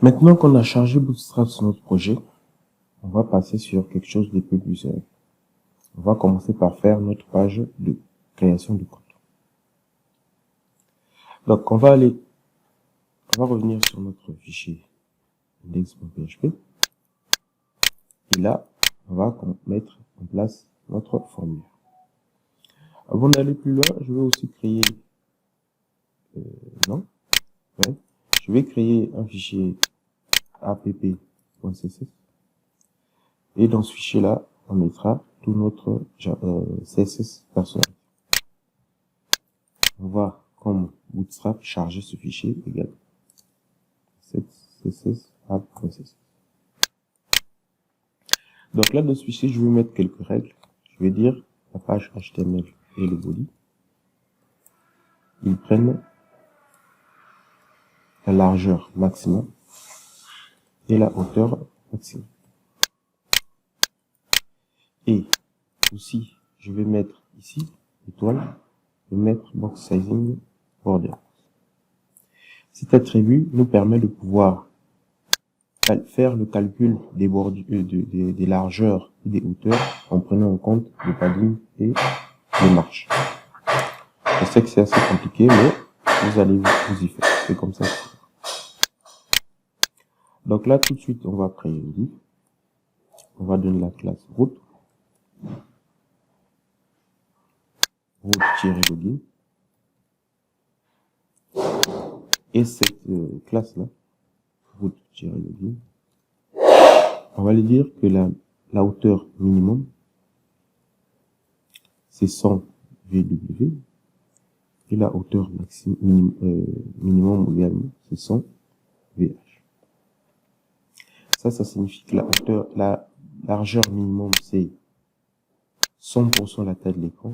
Maintenant qu'on a chargé Bootstrap sur notre projet, on va passer sur quelque chose de plus sérieux. On va commencer par faire notre page de création de compte. Donc, on va revenir sur notre fichier index.php. Et là, on va mettre en place notre formulaire. Avant d'aller plus loin, je vais aussi créer, je vais créer un fichier app.css. Et dans ce fichier-là, on mettra tout notre CSS personnel. On va, comme Bootstrap, charger ce fichier également. CSS app.css. Donc là, dans ce fichier, je vais mettre quelques règles. Je vais dire la page HTML et le body. Ils prennent la largeur maximum et la hauteur maximum. Et aussi, je vais mettre ici, étoile, je vais mettre box sizing border. Cet attribut nous permet de pouvoir faire le calcul des bordures, des largeurs et des hauteurs en prenant en compte le padding et les marches. Je sais que c'est assez compliqué, mais vous allez vous y faire. C'est comme ça. Donc là, tout de suite, on va créer une div. On va donner la classe route. Route-login. Et cette classe-là, route-login, on va lui dire que la hauteur minimum, c'est 100 VW. Et la hauteur minimum également, c'est 100 VH. Ça signifie que la largeur minimum, c'est 100% la taille de l'écran.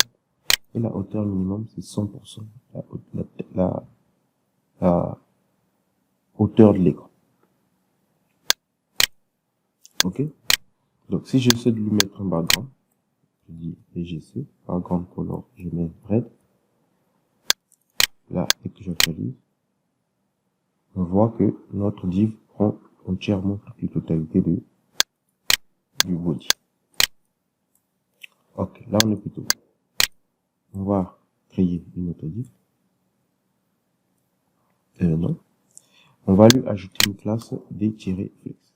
Et la hauteur minimum, c'est 100% la hauteur de l'écran. Ok? Donc, si j'essaie de lui mettre un background, je dis BGC, background color, je mets red. Là, dès que j'actualise, on voit que notre div prend entièrement toute la totalité du body. Ok, là on est plutôt. On va créer une autre div. Non. On va lui ajouter une classe d-flex.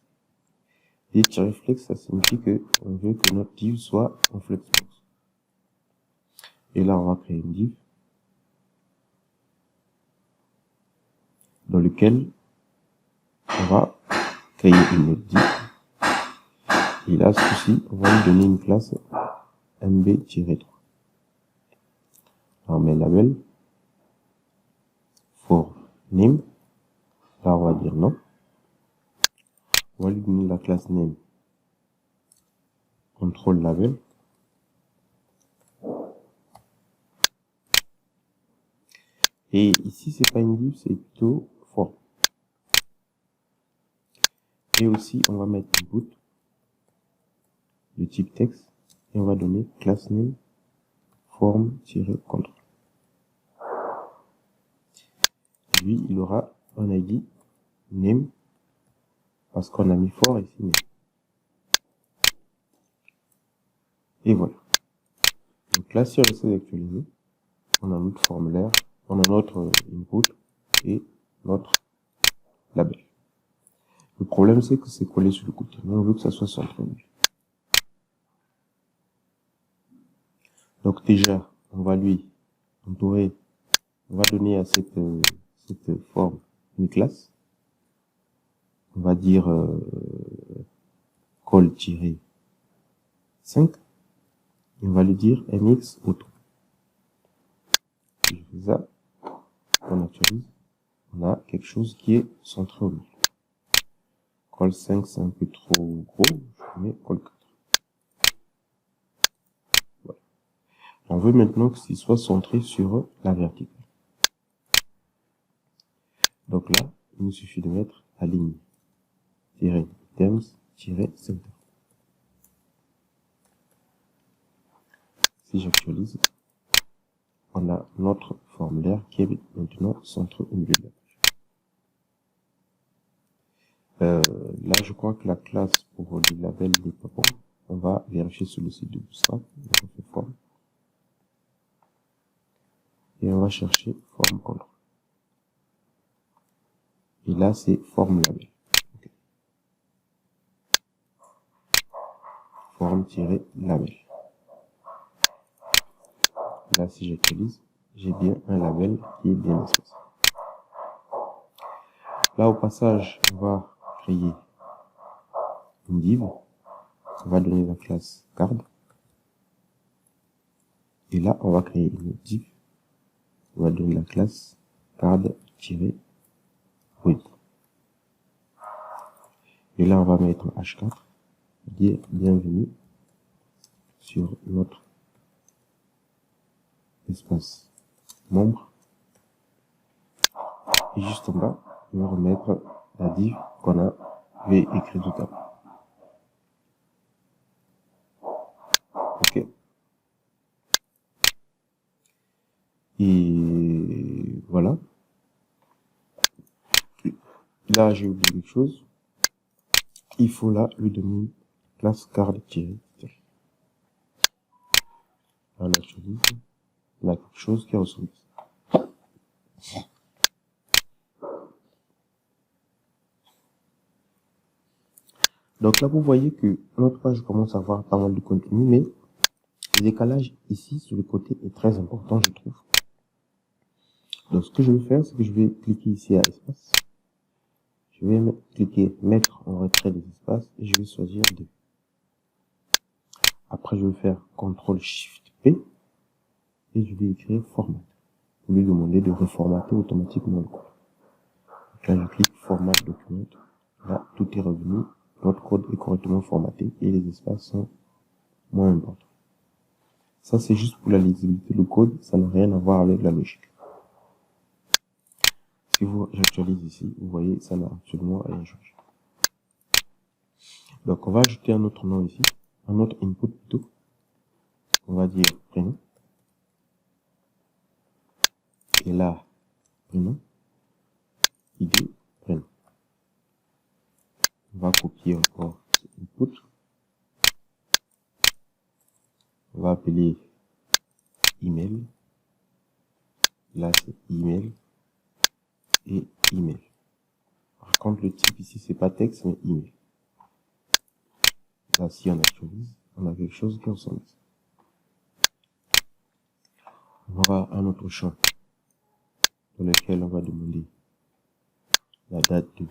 D-flex, ça signifie que on veut que notre div soit en flexbox. Et là, on va créer une div dans lequel on va créer une autre div. Et là, ceci, on va lui donner une classe mb-3. On met label for name. Là, on va dire non. On va lui donner la classe name control label. Et ici, c'est pas une div, c'est plutôt form. Et aussi, on va mettre input de type texte et on va donner class name form-control. Lui, il aura un ID name parce qu'on a mis for ici name. Et voilà. Donc là, si on essaie d'actualiser, on a notre formulaire, on a notre input et notre label. Le problème, c'est que c'est collé sur le côté. Nous, on veut que ça soit centré. Donc déjà, on va lui entourer, on va donner à cette forme une classe. On va dire call-5 et on va lui dire mx auto. Si je fais ça, on actualise, on a quelque chose qui est centré au milieu. Call5 c'est un peu trop gros, je mets call4. Voilà. On veut maintenant qu'il soit centré sur la verticale. Donc là, il nous suffit de mettre la ligne items-center. Si j'actualise, on a notre formulaire qui est maintenant centré au milieu de la page. Là, je crois que la classe pour le label n'est pas bon. On va vérifier sur le site de Bootstrap. On fait forme. Et on va chercher forme contrôle. Et là, c'est forme label. Okay. Forme-label. Là, si j'actualise, j'ai bien un label qui est bien espacé. Là, au passage, on va créer une div. On va donner la classe card. Et là, on va créer une div. On va donner la classe card-width. Et là, on va mettre H4, dire bienvenue sur notre espace membre. Et juste en bas, on va remettre la div qu'on avait écrit tout à l'heure. Ok. Et voilà. Là, j'ai oublié quelque chose. Il faut là lui donner une classe card-tiret. On actualise. On a quelque chose qui ressemble. Donc là, vous voyez que notre page commence à avoir pas mal de contenu, mais le décalage ici sur le côté est très important, je trouve. Donc ce que je vais faire, c'est que je vais cliquer ici à espace. Je vais cliquer mettre en retrait des espaces et je vais choisir 2. Après, je vais faire CTRL-SHIFT-P et je vais écrire format. Pour lui demander de reformater automatiquement le code. Donc là, je clique format document. Là, tout est revenu. Notre code est correctement formaté et les espaces sont moins importants. Ça, c'est juste pour la lisibilité. Le code, ça n'a rien à voir avec la logique. Si j'actualise ici, vous voyez, ça n'a absolument rien changé. Donc, on va ajouter un autre nom ici, un autre input plutôt. On va dire prénom. Et là, prénom, ID, prénom. On va copier encore ce input. On va appeler email. Là, c'est email et email. Par contre, le type ici, c'est pas texte, mais email. Là, si on actualise, on a quelque chose qui ressemble à ça. On aura un autre champ dans lequel on va demander la date de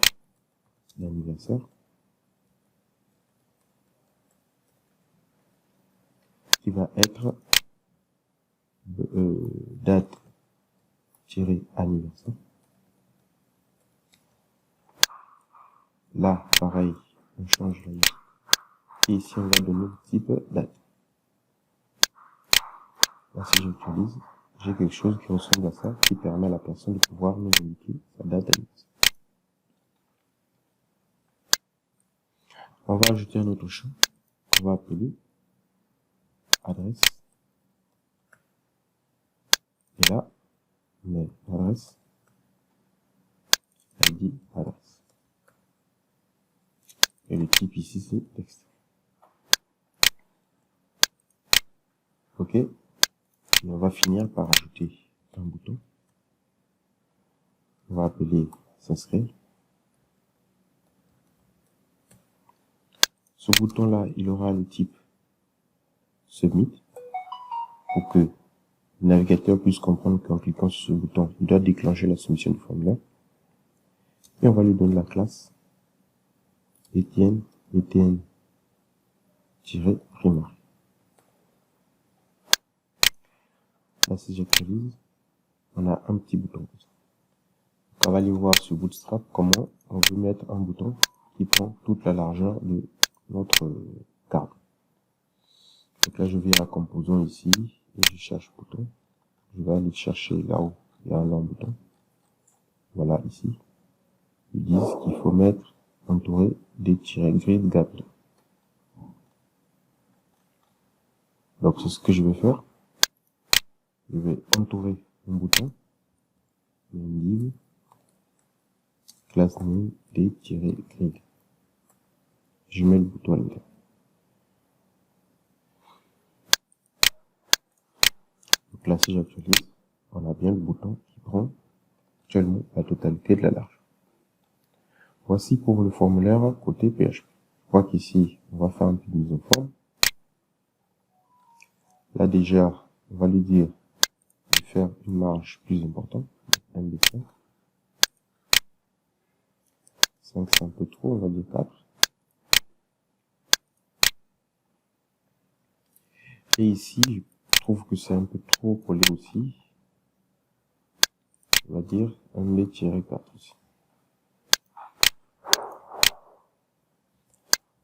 l'anniversaire. Qui va être date-anniversaire. Là, pareil, on change la date. Et ici, on va donner le type date. Là, si j'utilise, j'ai quelque chose qui ressemble à ça, qui permet à la personne de pouvoir nous indiquer sa date d'anniversaire. On va ajouter un autre champ qu'on va appeler adresse. Et là, on met l'adresse, ID, adresse. Et le type ici, c'est texte. OK. Et on va finir par ajouter un bouton. On va appeler s'inscrire. Ce bouton-là, il aura le type Submit pour que le navigateur puisse comprendre qu'en cliquant sur ce bouton, il doit déclencher la soumission du formulaire. Et on va lui donner la classe Etienne-primary. Là, si j'actualise, on a un petit bouton comme ça. Donc, on va aller voir sur Bootstrap comment on veut mettre un bouton qui prend toute la largeur de notre carte. Donc là, je viens à composant ici et je cherche bouton. Je vais aller chercher là où il y a un long bouton. Voilà, ici. Ils disent qu'il faut mettre entouré des grid gap. Donc c'est ce que je vais faire. Je vais entourer mon bouton, une div, class name d-grid. Je mets le bouton à l'intérieur. Donc là, si j'actualise, on a bien le bouton qui prend actuellement la totalité de la large. Voici pour le formulaire côté PHP. Je crois qu'ici, on va faire un peu de mise en forme. Là déjà, on va lui dire de faire une marge plus importante, MB5. 5 c'est un peu trop, on va dire 4. Et ici, je trouve que c'est un peu trop collé aussi. On va dire MB-4 aussi.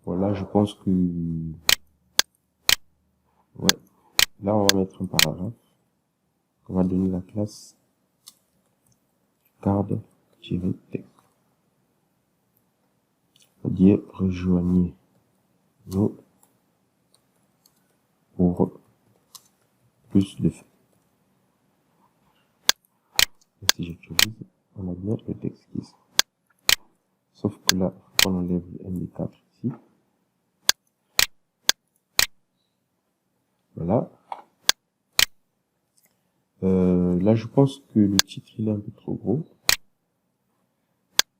Voilà, je pense que... Ouais. Là, on va mettre un paragraphe. On va donner la classe card-text. On va dire rejoignez-nous pour plus de faits. Et si j'actualise, on a bien le texte qui est ici. Sauf que là, on enlève le MD4 ici. Voilà. Là, je pense que le titre, il est un peu trop gros.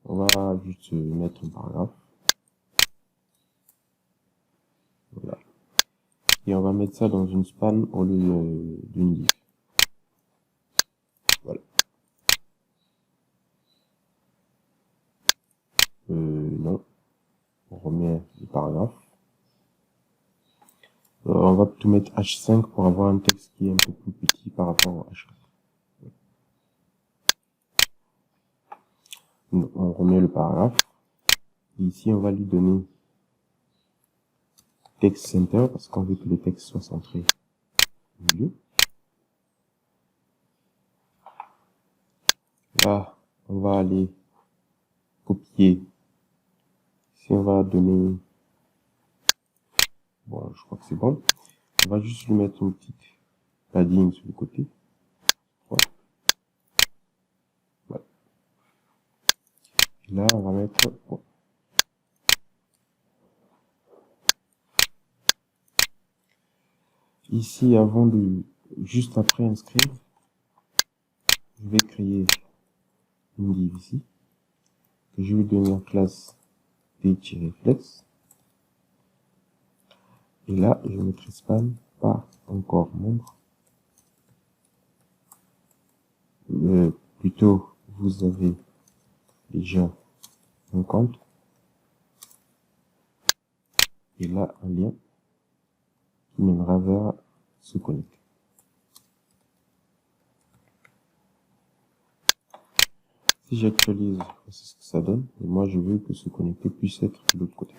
On va juste mettre un paragraphe. Voilà. Et on va mettre ça dans une span au lieu d'une div. Voilà. Non. On remet le paragraphe. On va tout mettre H5 pour avoir un texte qui est un peu plus petit par rapport au H4. On remet le paragraphe. Et ici, on va lui donner text center parce qu'on veut que le texte soit centré au milieu. Là, on va aller copier. Ici, on va donner... Bon, je crois que c'est bon. On va juste lui mettre une petite padding sur le côté. Voilà. Voilà. Là, on va mettre... Bon. Ici, avant de... Juste après inscrire, je vais créer une div ici. Que je vais donner en classe d-flex. Et là, je mettrai span par encore membre. Plutôt, vous avez déjà un compte. Et là, un lien qui mènera vers se connecter. Si j'actualise, c'est ce que ça donne. Et moi, je veux que se connecter puisse être de l'autre côté.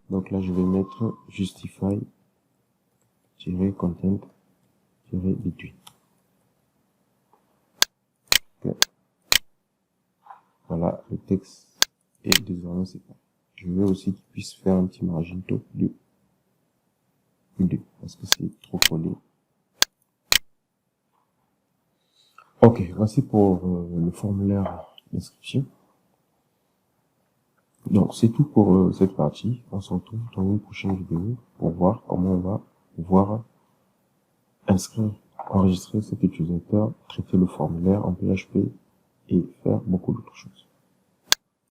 Donc là, je vais mettre justify-content-between. Okay. Voilà, le texte est désormais séparé. Je veux aussi qu'il puisse faire un petit magento du 2 parce que c'est trop collé. Ok, voici pour le formulaire d'inscription. Donc c'est tout pour cette partie. On se retrouve dans une prochaine vidéo pour voir comment on va pouvoir enregistrer cet utilisateur, traiter le formulaire en PHP et faire beaucoup d'autres choses.